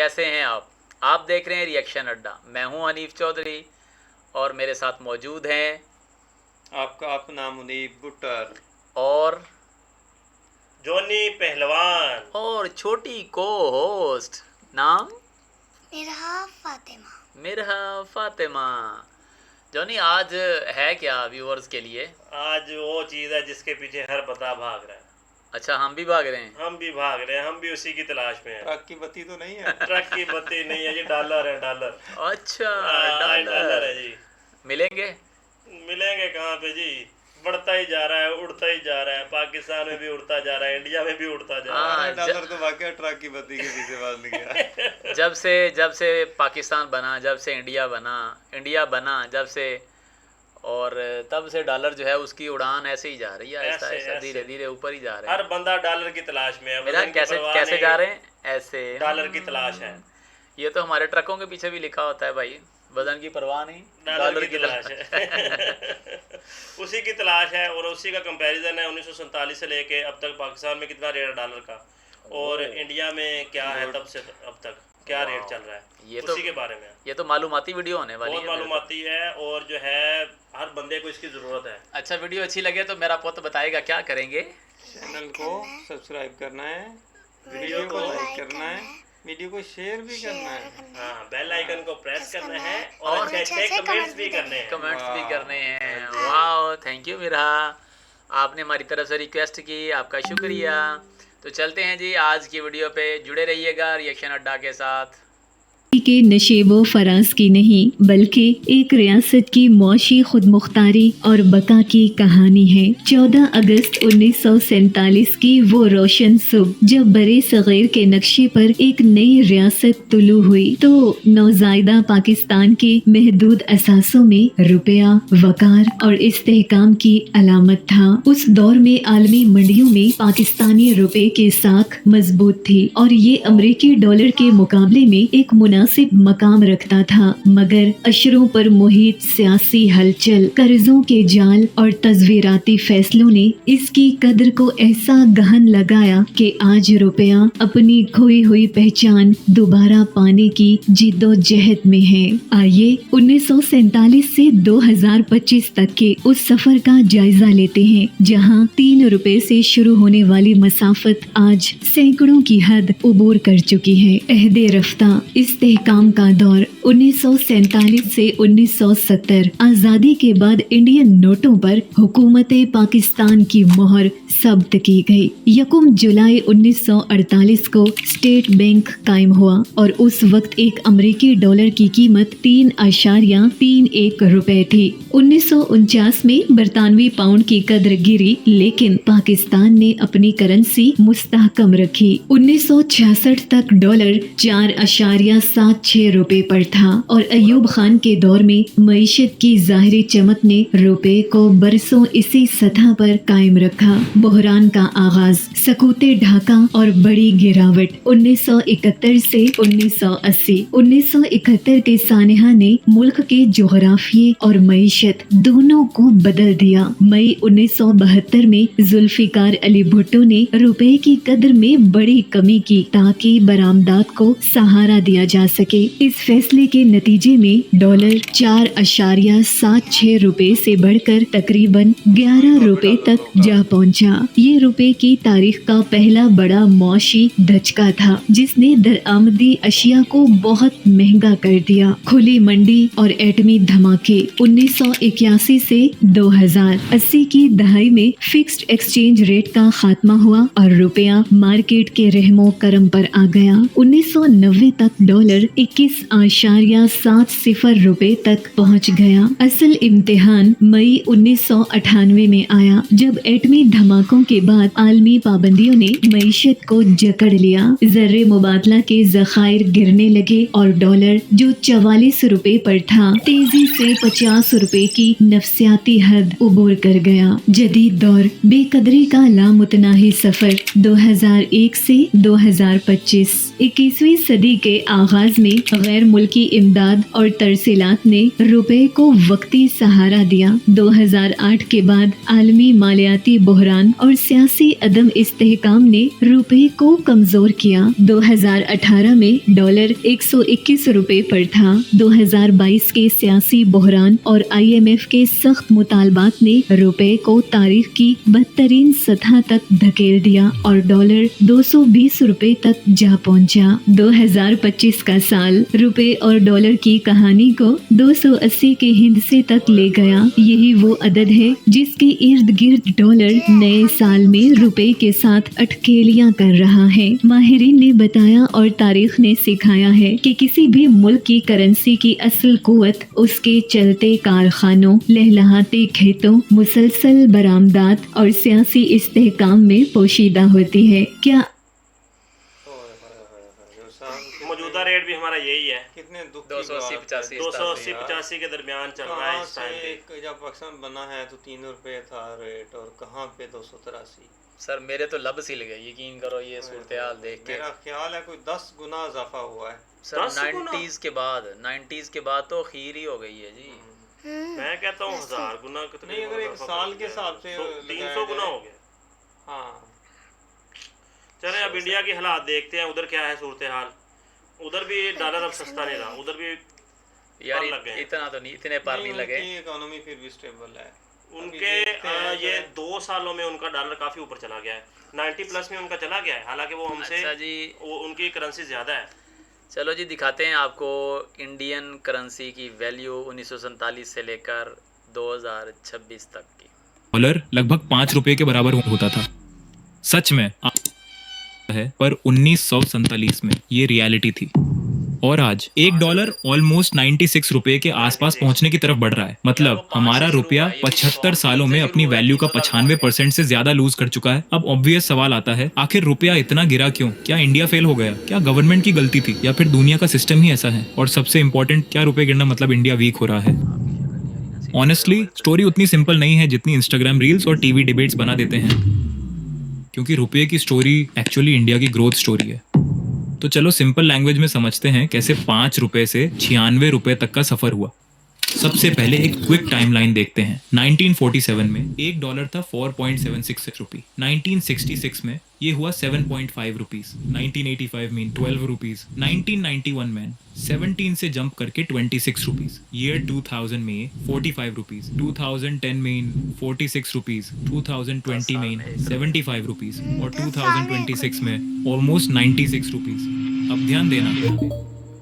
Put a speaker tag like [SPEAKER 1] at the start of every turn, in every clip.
[SPEAKER 1] कैसे हैं आप देख रहे हैं रिएक्शन अड्डा। मैं हूं हनीफ चौधरी और मेरे साथ मौजूद हैं
[SPEAKER 2] आपका अपना मुनीब बुटर
[SPEAKER 1] और
[SPEAKER 3] जॉनी पहलवान
[SPEAKER 1] और छोटी को होस्ट नाम मिरहा फातिमा। जॉनी आज है क्या व्यूअर्स के लिए?
[SPEAKER 3] आज वो चीज़ है जिसके पीछे हर बंदा भाग रहा है।
[SPEAKER 1] अच्छा, हम भी भाग रहे हैं।
[SPEAKER 3] हम भी भाग रहे हैं, हम भी उसी की तलाश में हैं।
[SPEAKER 2] ट्रक की बत्ती तो नहीं है।
[SPEAKER 3] ट्रक की बत्ती नहीं है, ये डॉलर है, डॉलर।
[SPEAKER 1] अच्छा,
[SPEAKER 3] डॉलर है जी।
[SPEAKER 1] मिलेंगे
[SPEAKER 3] कहाँ पे जी? बढ़ता ही जा रहा है, उड़ता ही जा रहा है। पाकिस्तान में भी उड़ता जा रहा है, इंडिया में भी उड़ता जा रहा है।
[SPEAKER 2] डॉलर तो वाकई ट्रक की बत्ती के पीछे बंद गया।
[SPEAKER 1] जब से पाकिस्तान बना, जब से इंडिया बना जब से, और तब से डॉलर जो है उसकी उड़ान ऐसे ही जा रही है, ऐसा धीरे धीरे ऊपर ही जा रहा है।
[SPEAKER 3] हर बंदा डॉलर की तलाश में है।
[SPEAKER 1] मेरा कैसे जा रहे हैं? ऐसे
[SPEAKER 3] डॉलर की तलाश है।
[SPEAKER 1] ये तो हमारे ट्रकों के पीछे भी लिखा होता है भाई, वजन की परवाह नहीं,
[SPEAKER 3] डॉलर की तलाश है। उसी की तलाश है और उसी का कंपैरिजन है 1947 से लेके अब तक पाकिस्तान में कितना रेट है डॉलर का और इंडिया में क्या है तब से अब तक क्या रेट चल रहा है,
[SPEAKER 1] ये
[SPEAKER 3] उसी के बारे में।
[SPEAKER 1] ये तो मालूमाती वीडियो होने वाली है,
[SPEAKER 3] बहुत मालूमाती है और जो है हर बंदे को इसकी ज़रूरत है।
[SPEAKER 1] अच्छा, वीडियो अच्छी लगे तो मेरा पुत्र बताएगा क्या करेंगे।
[SPEAKER 2] चैनल को सब्सक्राइब करना है, वीडियो को लाइक करना है, वीडियो को शेयर भी करना है,
[SPEAKER 3] हाँ, बेल आइकन को प्रेस करना है और अच्छे कमेंट्स भी करने हैं।
[SPEAKER 1] वाह, थैंक यू मिरा, आपने हमारी तरफ से रिक्वेस्ट की, आपका शुक्रिया। तो चलते हैं जी आज की वीडियो पे, जुड़े रहिएगा रिएक्शन अड्डा के साथ।
[SPEAKER 4] के नशेबो फराज की नहीं बल्कि एक रियासत की मौशी खुद मुख्तारी और बका की कहानी है। 14 अगस्त 1947 की वो रोशन सुबह जब बड़े सगीर के नक्शे पर एक नई रियासत तुलू हुई तो नौजायदा पाकिस्तान के महदूद असासों में रुपया, वकार और इस्तेहकाम की अलामत था। उस दौर में आलमी मंडियों में पाकिस्तानी रुपए की साख मजबूत थी और ये अमेरिकी डॉलर के मुकाबले में एक मुनासिब मकाम रखता था, मगर अशरों पर मुहित सियासी हलचल, कर्जों के जाल और तस्वीराती फैसलों ने इसकी कद्र को ऐसा गहन लगाया कि आज रुपया अपनी खोई हुई पहचान दोबारा पाने की जिद्दोजहद में है। आइए 1947 से 2025 तक के उस सफर का जायजा लेते हैं जहां 3 रुपए से शुरू होने वाली मसाफत आज सैकड़ों की हद उबूर कर चुकी है। अहदे रफ्ता इस्तेहकाम का दौर 1947 से 1970, आज़ादी के बाद इंडियन नोटों पर हुकूमत पाकिस्तान की मोहर जब्त की गई। 1 जुलाई 1948 को स्टेट बैंक कायम हुआ और उस वक्त एक अमेरिकी डॉलर की कीमत 3.31 रुपए थी। 1949 में बरतानवी पाउंड की कद्र गिरी, लेकिन पाकिस्तान ने अपनी करेंसी मुस्तहकम रखी। 1966 तक डॉलर 4.76 रुपए पर था और अयूब खान के दौर में मईशत की जाहिरी चमक ने रुपए को बरसों इसी सतह पर कायम रखा। बहरान का आगाज, सकूते ढाका और बड़ी गिरावट 1971 से 1980। 1971 के सानिहा ने मुल्क के जोग्राफिये और मईशत दोनों को बदल दिया। मई 1972 में जुल्फिकार अली भुट्टो ने रुपए की कद्र में बड़ी कमी की ताकि बरामदात को सहारा दिया जा सके। इस फैसले के नतीजे में डॉलर 4.76 रुपए से बढ़कर तकरीबन 11 रुपए तक जा पहुंचा। ये रुपए की तारीख का पहला बड़ा मौशी धचका था जिसने दरआमदी अशिया को बहुत महंगा कर दिया। खुली मंडी और एटमी धमाके 1981 से 2080 की दहाई में फिक्स्ड एक्सचेंज रेट का खात्मा हुआ और रुपया मार्केट के रहमो करम पर आ गया। 1990 तक डॉलर 21.70 रुपए तक पहुंच गया। असल इम्तिहान मई 1998 में आया जब एटमी धमाकों के बाद आलमी पाबंदियों ने मईशत को जकड़ लिया। जर्रे मुबादला के जखायर गिरने लगे और डॉलर जो 44 रुपए पर था तेजी से 50 रुपए की नफसियाती हद उबूर कर गया। जदीद दौर, बेकदरी का लामुतनाही सफर 2001 से 2025। 21वीं सदी के आगाज लिहाज में गैर मुल्की इमदाद और तरसीलात ने रुपए को वक्ती सहारा दिया। 2008 के बाद आलमी मालियाती बहरान और सियासी अदम इस्तेहकाम ने रुपए को कमजोर किया। 2018 में डॉलर 121 रुपए पर था। 2022 के सियासी बहरान और IMF के सख्त मुतालबात ने रुपए को तारीख की बदतरीन सतह तक धकेल दिया और डॉलर 220 रुपए तक जा पहुंचा। 2025 का साल रुपए और डॉलर की कहानी को 280 के हिंदसे तक ले गया। यही वो अदद है जिसके इर्द गिर्द डॉलर नए साल में रुपए के साथ अटकेलियां कर रहा है। माहिरीन ने बताया और तारीख ने सिखाया है कि किसी भी मुल्क की करेंसी की असल कुव्वत उसके चलते कारखानों, लहलहाते खेतों, मुसलसल बरामदात और सियासी इस्तेहकाम में पोशीदा होती है। क्या
[SPEAKER 3] मौजूदा रेट भी हमारा यही है,
[SPEAKER 2] कितने दुख की
[SPEAKER 1] 280-85
[SPEAKER 3] 280-85 के दरमियान चल रहा है
[SPEAKER 2] कहाँ
[SPEAKER 3] इस
[SPEAKER 2] से
[SPEAKER 3] टाइम पे।
[SPEAKER 2] जब पाकिस्तान बना है तो 3 रुपए था रेट और कहाँ पे 283।
[SPEAKER 1] सर मेरे तो लब सिल गए, यकीन करो ये सूरत हाल देख के।
[SPEAKER 2] मेरा ख्याल है कोई 10 गुना इजाफा हुआ है।
[SPEAKER 1] सर
[SPEAKER 3] 10 गुना?
[SPEAKER 1] 90s के बाद तो खीर ही हो गई है जी।
[SPEAKER 3] मैं कहता हूँ 1000 गुना कितने,
[SPEAKER 2] नहीं, अगर एक साल के हिसाब से
[SPEAKER 3] 300 गुना हो गया।
[SPEAKER 2] हाँ
[SPEAKER 3] चले अब इंडिया के हालात देखते हैं, उधर क्या है सूरत हाल। उधर भी डॉलर अब सस्ता नहीं रहा, उधर भी
[SPEAKER 1] यार
[SPEAKER 3] लग गए।
[SPEAKER 1] इतना तो नहीं, इतने पर नहीं लगे।
[SPEAKER 2] इकोनॉमी फिर भी स्टेबल है
[SPEAKER 3] उनके ये 2 सालों में उनका डॉलर काफी ऊपर चला गया है, 90 प्लस में उनका चला गया है। हालांकि वो हमसे
[SPEAKER 1] अच्छा जी,
[SPEAKER 3] वो उनकी करेंसी ज्यादा है।
[SPEAKER 1] चलो जी दिखाते हैं आपको इंडियन करेंसी की वैल्यू 1947 से लेकर 2026 तक की।
[SPEAKER 5] डॉलर लगभग 5 रुपए के बराबर होता था। सच में है, पर 1947 में ये रियलिटी थी। और आज $1 ऑलमोस्ट 96 रुपए के आसपास पहुंचने की तरफ बढ़ रहा है। मतलब हमारा रुपया 75 सालों में अपनी वैल्यू का 95% से ज्यादा लूज कर चुका है। अब ऑब्वियस सवाल आता है, आखिर रुपया इतना गिरा क्यों? क्या इंडिया फेल हो गया? क्या गवर्नमेंट की गलती थी, या फिर दुनिया का सिस्टम ही ऐसा है? और सबसे इम्पोर्टेंट, क्या रुपये गिरना मतलब इंडिया वीक हो रहा है? ऑनेस्टली स्टोरी उतनी सिंपल नहीं है जितनी इंस्टाग्राम रील्स और टीवी डिबेट्स बना देते हैं, क्योंकि रुपये की स्टोरी एक्चुअली इंडिया की ग्रोथ स्टोरी है। तो चलो सिंपल लैंग्वेज में समझते हैं कैसे 5 रुपए से 96 रुपए तक का सफर हुआ। सबसे पहले एक क्विक टाइमलाइन देखते हैं। 1947 में $1 था 4.76 रुपी। 1966 में ये हुआ 7.5 रुपीज। 1985 में 12 रुपीज। 1991 में 17 से जंप करके 26 रुपीज। ईयर 2000 में 45 रुपीज। 2010 में 46 रुपीज। 2020 में 75 रुपीज और 2026 में ऑलमोस्ट 96 रुपीज। अब ध्यान देना,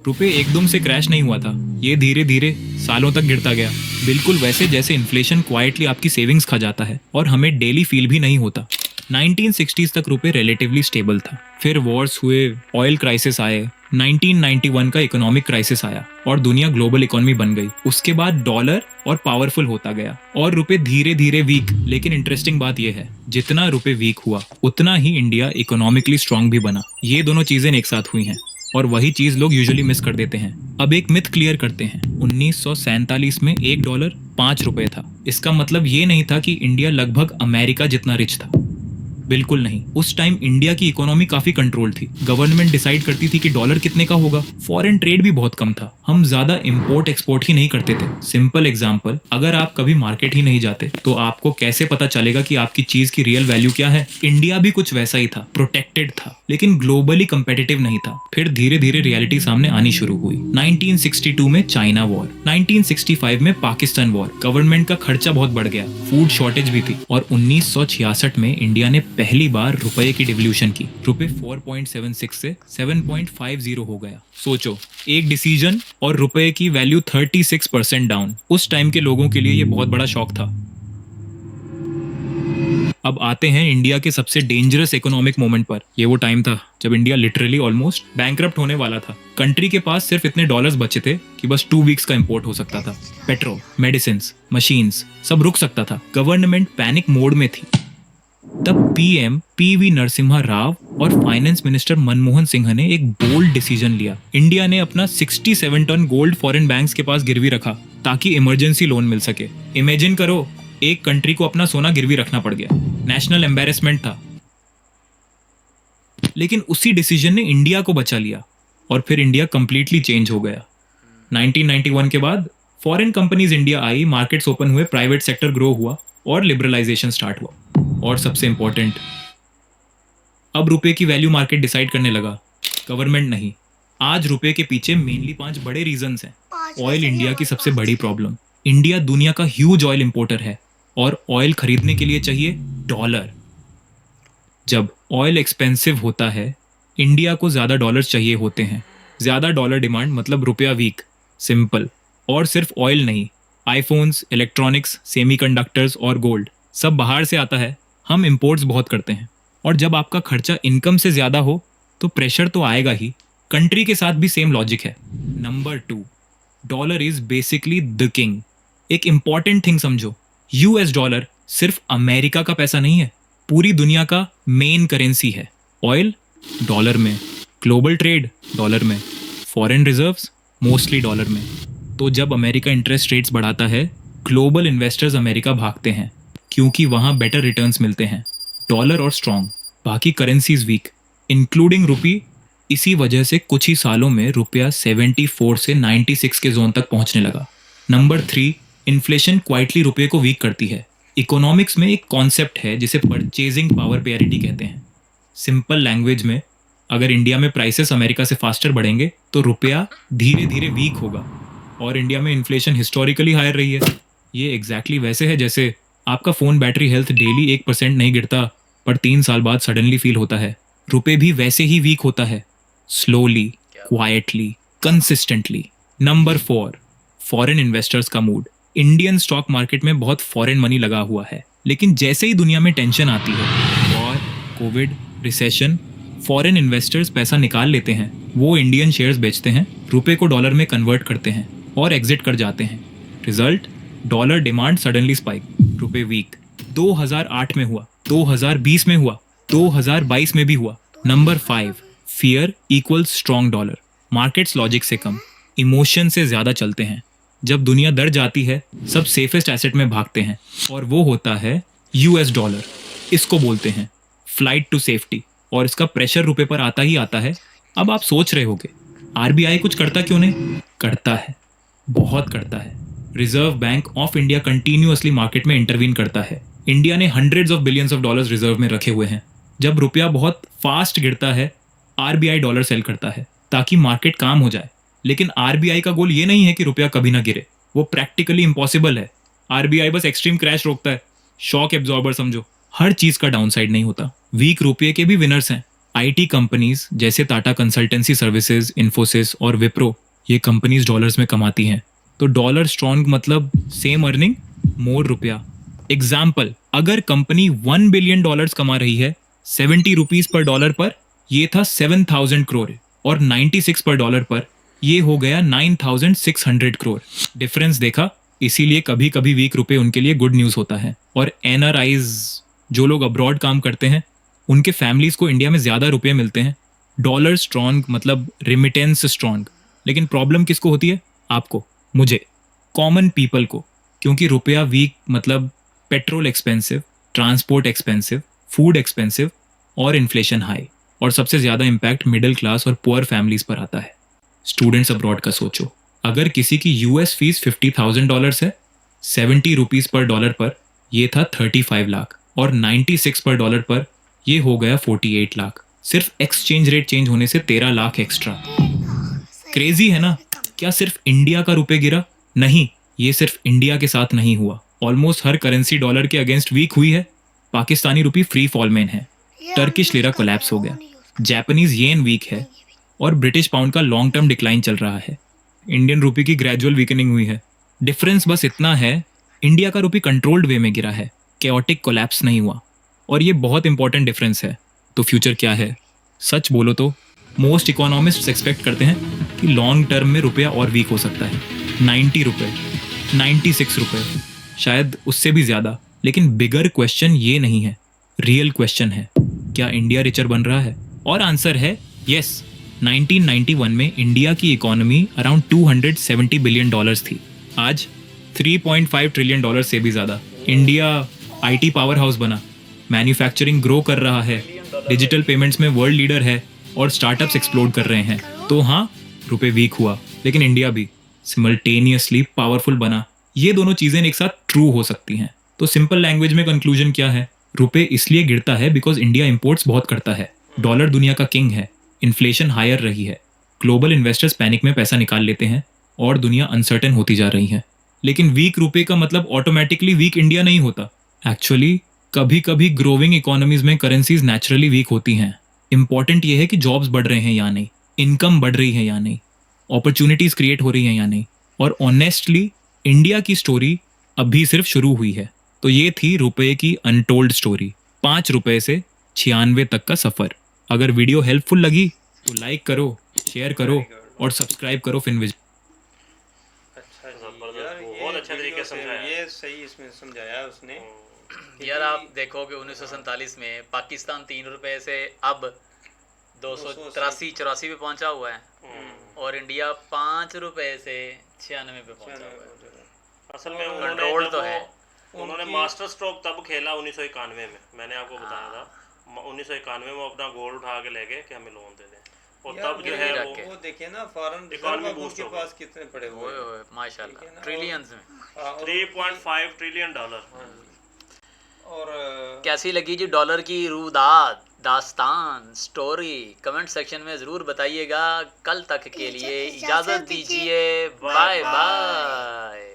[SPEAKER 5] रुपए एकदम से क्रैश नहीं हुआ था, ये धीरे धीरे सालों तक गिरता गया, बिल्कुल वैसे जैसे इन्फ्लेशन क्वाइटली आपकी सेविंग्स खा जाता है और हमें डेली फील भी नहीं होता। 1960s तक रुपए रिलेटिवली स्टेबल था, फिर वॉर्स हुए, ऑयल क्राइसिस आए, 1991 का इकोनॉमिक क्राइसिस आया और दुनिया ग्लोबल इकोनॉमी बन गई। उसके बाद डॉलर और पावरफुल होता गया और रुपए धीरे धीरे वीक। लेकिन इंटरेस्टिंग बात यह है, जितना रुपए वीक हुआ उतना ही इंडिया इकोनॉमिकली स्ट्रांग भी बना। ये दोनों चीजें एक साथ हुई हैं और वही चीज लोग यूजुअली मिस कर देते हैं। अब एक मिथ क्लियर करते हैं। 1947 में $1 5 रुपए था। इसका मतलब ये नहीं था कि इंडिया लगभग अमेरिका जितना रिच था, बिल्कुल नहीं। उस टाइम इंडिया की इकोनॉमी काफी कंट्रोल थी। गवर्नमेंट डिसाइड करती थी कि डॉलर कितने का होगा। फॉरेन ट्रेड भी बहुत कम था, हम ज्यादा इंपोर्ट एक्सपोर्ट ही नहीं करते थे। सिंपल एग्जांपल, अगर आप कभी मार्केट ही नहीं जाते तो आपको कैसे पता चलेगा कि आपकी चीज की रियल वैल्यू क्या है? इंडिया भी कुछ वैसा ही था, प्रोटेक्टेड था लेकिन ग्लोबली कंपेटिटिव नहीं था। फिर धीरे धीरे रियलिटी सामने आनी शुरू हुई। 1962 में चाइना वॉर, 1965 में पाकिस्तान वॉर, गवर्नमेंट का खर्चा बहुत बढ़ गया, फूड शॉर्टेज भी थी और 1966 में इंडिया ने पहली बार रुपए की डिवल्यूशन की। रुपए 4.76 से 7.50 हो गया। सोचो, एक डिसीजन और रुपए की वैल्यू 36% डाउन। उस टाइम के लोगों के लिए ये बहुत बड़ा शॉक था। अब आते हैं इंडिया के सबसे डेंजरस इकोनॉमिक मोमेंट पर। ये वो टाइम था जब इंडिया लिटरली ऑलमोस्ट बैंकरप्ट होने वाला था। कंट्री के पास सिर्फ इतने डॉलर्स बचे थे कि बस 2 वीक्स का इंपोर्ट हो सकता था। पेट्रोल, मेडिसिन, मशीन्स सब रुक सकता था। गवर्नमेंट पैनिक मोड में थी। तब पीएम पीवी नरसिम्हा राव और फाइनेंस मिनिस्टर मनमोहन सिंह ने एक बोल्ड डिसीजन लिया। इंडिया ने अपना 67 टन गोल्ड फॉरेन बैंक्स के पास गिरवी रखा ताकि इमरजेंसी लोन मिल सके। इमेजिन करो, एक कंट्री को अपना सोना गिरवी रखना पड़ गया। नेशनल एम्बैरेसमेंट था, लेकिन उसी डिसीजन ने इंडिया को बचा लिया। और फिर इंडिया कंप्लीटली चेंज हो गया। 1991 के बाद foreign companies India I, markets open हुए, प्राइवेट सेक्टर ग्रो हुआ और लिबरलाइजेशन स्टार्ट हुआ। और सबसे इंपॉर्टेंट, अब रुपए की वैल्यू मार्केट डिसाइड करने लगा, गवर्नमेंट नहीं। आज रुपए के पीछे मेनली 5 बड़े रीजंस हैं। ऑयल इंडिया की सबसे बड़ी प्रॉब्लम। इंडिया दुनिया का ह्यूज ऑयल इंपोर्टर है और ऑयल खरीदने के लिए चाहिए डॉलर। जब ऑयल एक्सपेंसिव होता है, इंडिया को ज़्यादा डॉलर्स चाहिए होते हैं। ज़्यादा डॉलर डिमांड मतलब रुपया वीक, सिंपल। और सिर्फ ऑयल नहीं, आईफोन्स, इलेक्ट्रॉनिक्स, सेमीकंडक्टर्स और गोल्ड सब बाहर से आता है। हम इंपोर्ट्स बहुत करते हैं और जब आपका खर्चा इनकम से ज़्यादा हो तो प्रेशर तो आएगा ही। कंट्री के साथ भी सेम लॉजिक है। Number 2, dollar is basically the king. एक इंपॉर्टेंट थिंग समझो, यूएस डॉलर सिर्फ अमेरिका का पैसा नहीं है, पूरी दुनिया का मेन करेंसी है। ऑयल डॉलर में, ग्लोबल ट्रेड डॉलर में, फॉरेन रिजर्व्स मोस्टली डॉलर में। तो जब अमेरिका इंटरेस्ट रेट्स बढ़ाता है, ग्लोबल इन्वेस्टर्स अमेरिका भागते हैं क्योंकि वहाँ बेटर रिटर्न्स मिलते हैं। डॉलर और स्ट्रॉन्ग, बाकी करेंसीज वीक इंक्लूडिंग रुपी। इसी वजह से कुछ ही सालों में रुपया 74 से 96 के जोन तक पहुंचने लगा। नंबर 3, इन्फ्लेशन क्वाइटली रुपये को वीक करती है। इकोनॉमिक्स में एक कॉन्सेप्ट है जिसे परचेजिंग पावर पेरिटी कहते हैं। सिंपल लैंग्वेज में, अगर इंडिया में प्राइसेस अमेरिका से फास्टर बढ़ेंगे तो रुपया धीरे धीरे वीक होगा और इंडिया में इन्फ्लेशन हिस्टोरिकली हायर रही है। ये एग्जैक्टली वैसे है जैसे आपका फ़ोन बैटरी हेल्थ डेली 1% नहीं गिरता पर 3 साल बाद सडनली फील होता है। रुपये भी वैसे ही वीक होता है, slowly, quietly, consistently. Number 4, foreign investors का मूड। इंडियन स्टॉक मार्केट में बहुत फॉरेन मनी लगा हुआ है, लेकिन जैसे ही दुनिया में टेंशन आती है, war, Covid, recession, foreign investors पैसा निकाल लेते हैं। वो इंडियन शेयर्स बेचते हैं, रुपए को डॉलर में कन्वर्ट करते हैं और एग्जिट कर जाते हैं। Result, dollar demand suddenly spike, रुपए वीक। 2008 में हुआ, 2020 में हुआ, 2022 में भी हुआ। Number 5, fear equals strong dollar. Markets logic से कम, इमोशन से ज़्यादा चलते हैं। जब दुनिया डर जाती है, सब सेफेस्ट एसेट में भागते हैं और वो होता है यूएस डॉलर। इसको बोलते हैं फ्लाइट टू सेफ्टी और इसका प्रेशर रुपए पर आता ही आता है। अब आप सोच रहे होगे आरबीआई कुछ करता क्यों नहीं? करता है, बहुत करता है। Reserve bank of India continuously market में इंटरवीन करता है। इंडिया ने hundreds of billions of dollars reserve में रखे हुए हैं। जब रुपया बहुत फास्ट गिरता है, आरबीआई डॉलर सेल करता है ताकि मार्केट काम हो जाए। लेकिन आरबीआई का गोल ये नहीं है कि रुपया कभी ना गिरे, वो प्रैक्टिकली इम्पॉसिबल है। आरबीआई बस एक्सट्रीम क्रैश रोकता है, शॉक एब्जॉर्बर समझो। हर चीज का डाउनसाइड नहीं होता। वीक रुपये के भी विनर्स हैं। आईटी कंपनीज जैसे टाटा कंसल्टेंसी सर्विसेज, इन्फोसिस और विप्रो, ये कंपनीज डॉलर्स में कमाती हैं। तो डॉलर स्ट्रॉन्ग मतलब सेम अर्निंग, मोर रुपया। एग्जाम्पल, अगर कंपनी $1 बिलियन कमा रही है 70 रुपीज पर डॉलर पर, ये था 7,000 करोड़, और 96 पर डॉलर पर ये हो गया 9,600 करोड़। डिफरेंस देखा? इसीलिए कभी कभी वीक रुपए उनके लिए गुड न्यूज़ होता है। और एनआरआईज, जो लोग अब्रॉड काम करते हैं, उनके फैमिलीज को इंडिया में ज़्यादा रुपए मिलते हैं। डॉलर स्ट्रॉन्ग मतलब रिमिटेंस स्ट्रॉन्ग। लेकिन प्रॉब्लम किसको होती है? आपको, मुझे, कॉमन पीपल को। क्योंकि रुपया वीक मतलब petrol expensive, transport expensive, food expensive और इन्फ्लेशन हाई। और सबसे ज़्यादा इम्पैक्ट मिडिल क्लास और पुअर फैमिलीज पर आता है। स्टूडेंट्स अब्रॉड का सोचो, अगर किसी की यूएस फीस $50,000 है, 70 रुपीज़ पर डॉलर पर ये था 35 लाख, और 96 पर डॉलर पर ये हो गया 48 लाख। सिर्फ एक्सचेंज रेट चेंज होने से 13 लाख एक्स्ट्रा। क्रेजी है ना? क्या सिर्फ इंडिया का रुपए गिरा? नहीं, ये सिर्फ इंडिया के साथ नहीं हुआ। ऑलमोस्ट हर करेंसी डॉलर के अगेंस्ट वीक हुई है। पाकिस्तानी रुपी फ्री फॉल में है, टर्किश लिरा कोलैप्स हो गया, जापानीज येन वीक है और ब्रिटिश पाउंड का लॉन्ग टर्म डिक्लाइन चल रहा है। इंडियन रुपी की ग्रेजुअल वीकनिंग हुई है। डिफरेंस बस इतना है, इंडिया का रुपी कंट्रोल्ड वे में गिरा है, केओटिक कोलैप्स नहीं हुआ। और ये बहुत इंपॉर्टेंट डिफरेंस है। तो फ्यूचर क्या है? सच बोलो तो मोस्ट इकोनॉमिस्ट्स एक्सपेक्ट करते हैं कि लॉन्ग टर्म में रुपया और वीक हो सकता है। 90 रुपये, 96 रुपये, शायद उससे भी ज़्यादा। लेकिन बिगर क्वेश्चन ये नहीं है, रियल क्वेश्चन है, क्या इंडिया रिचर बन रहा है? और आंसर है यस। 1991 में इंडिया की इकोनॉमी अराउंड $270 बिलियन थी। आज $3.5 ट्रिलियन से भी ज़्यादा। इंडिया आईटी पावर हाउस बना, मैन्युफैक्चरिंग ग्रो कर रहा है, डिजिटल पेमेंट्स में वर्ल्ड लीडर है, और स्टार्टअप्स एक्सप्लोड कर रहे हैं। तो हाँ, रुपए वीक हुआ, लेकिन इंडिया भी सिमल्टेनियसली पावरफुल बना। ये दोनों चीजें एक साथ ट्रू हो सकती हैं। तो सिंपल लैंग्वेज में कंक्लूजन क्या है? रुपए इसलिए गिरता है बिकॉज इंडिया इंपोर्ट्स बहुत करता है, डॉलर दुनिया का किंग है, इन्फ्लेशन हायर रही है, ग्लोबल इन्वेस्टर्स पैनिक में पैसा निकाल लेते हैं और दुनिया अनसर्टेन होती जा रही है। लेकिन वीक रुपए का मतलब ऑटोमेटिकली वीक इंडिया नहीं होता। एक्चुअली कभी कभी ग्रोविंग इकोनॉमीज में करेंसीज नेचुरली वीक होती हैं। इंपॉर्टेंट ये है कि जॉब्स बढ़ रहे हैं या नहीं, इनकम बढ़ रही है या नहीं, अपॉर्चुनिटीज क्रिएट हो रही हैं या नहीं। और ऑनेस्टली इंडिया की स्टोरी अभी सिर्फ शुरू हुई है। तो ये थी रुपए की अनटोल्ड स्टोरी, 5 रुपए से 96 तक का सफर। अगर वीडियो हेल्पफुल लगी तो लाइक करो, शेयर करो और सब्सक्राइब करो फिनविजन।
[SPEAKER 2] अच्छा जी
[SPEAKER 3] जबरदस्त,
[SPEAKER 2] यार,
[SPEAKER 3] बहुत
[SPEAKER 2] ये
[SPEAKER 3] अच्छे तरीके
[SPEAKER 2] वीडियो
[SPEAKER 3] से
[SPEAKER 2] से
[SPEAKER 3] समझाया।
[SPEAKER 2] ये सही इसमें समझाया उसने।
[SPEAKER 1] यार आप देखोगे 1947 में पाकिस्तान 3 रुपए से अब 283-84 पे पहुंचा हुआ है, और इंडिया 5 रुपए से 96 पे पहुंचा हुआ है।
[SPEAKER 3] असल में
[SPEAKER 1] कंट्रोल तो है।
[SPEAKER 3] उन्होंने मास्टर स्ट्रोक तब खेला 1991 में। मैंने आपको बताया था 1991 में अपना गोल्ड उठा के ले गए कि हमें लोन दे दें, और
[SPEAKER 2] यार
[SPEAKER 3] तब जो है
[SPEAKER 1] रख के।
[SPEAKER 2] वो देखिए ना फॉरेन
[SPEAKER 3] Economy
[SPEAKER 2] रिजर्व
[SPEAKER 3] boost
[SPEAKER 2] के
[SPEAKER 3] हो
[SPEAKER 2] पास कितने पड़े हुए
[SPEAKER 1] ओए
[SPEAKER 2] हैं।
[SPEAKER 1] ओए माशाल्लाह,
[SPEAKER 2] ठीक है ना,
[SPEAKER 1] ट्रिलियंस में।
[SPEAKER 2] हाँ, और-
[SPEAKER 3] 3.5 ट्रिलियन डॉलर।
[SPEAKER 2] और
[SPEAKER 1] कैसी लगी जी डॉलर की रूदात, दास्तान, स्टोरी? कमेंट सेक्शन में ज़रूर बताइएगा। कल तक के लिए इजाज़त दीजिए। Bye bye.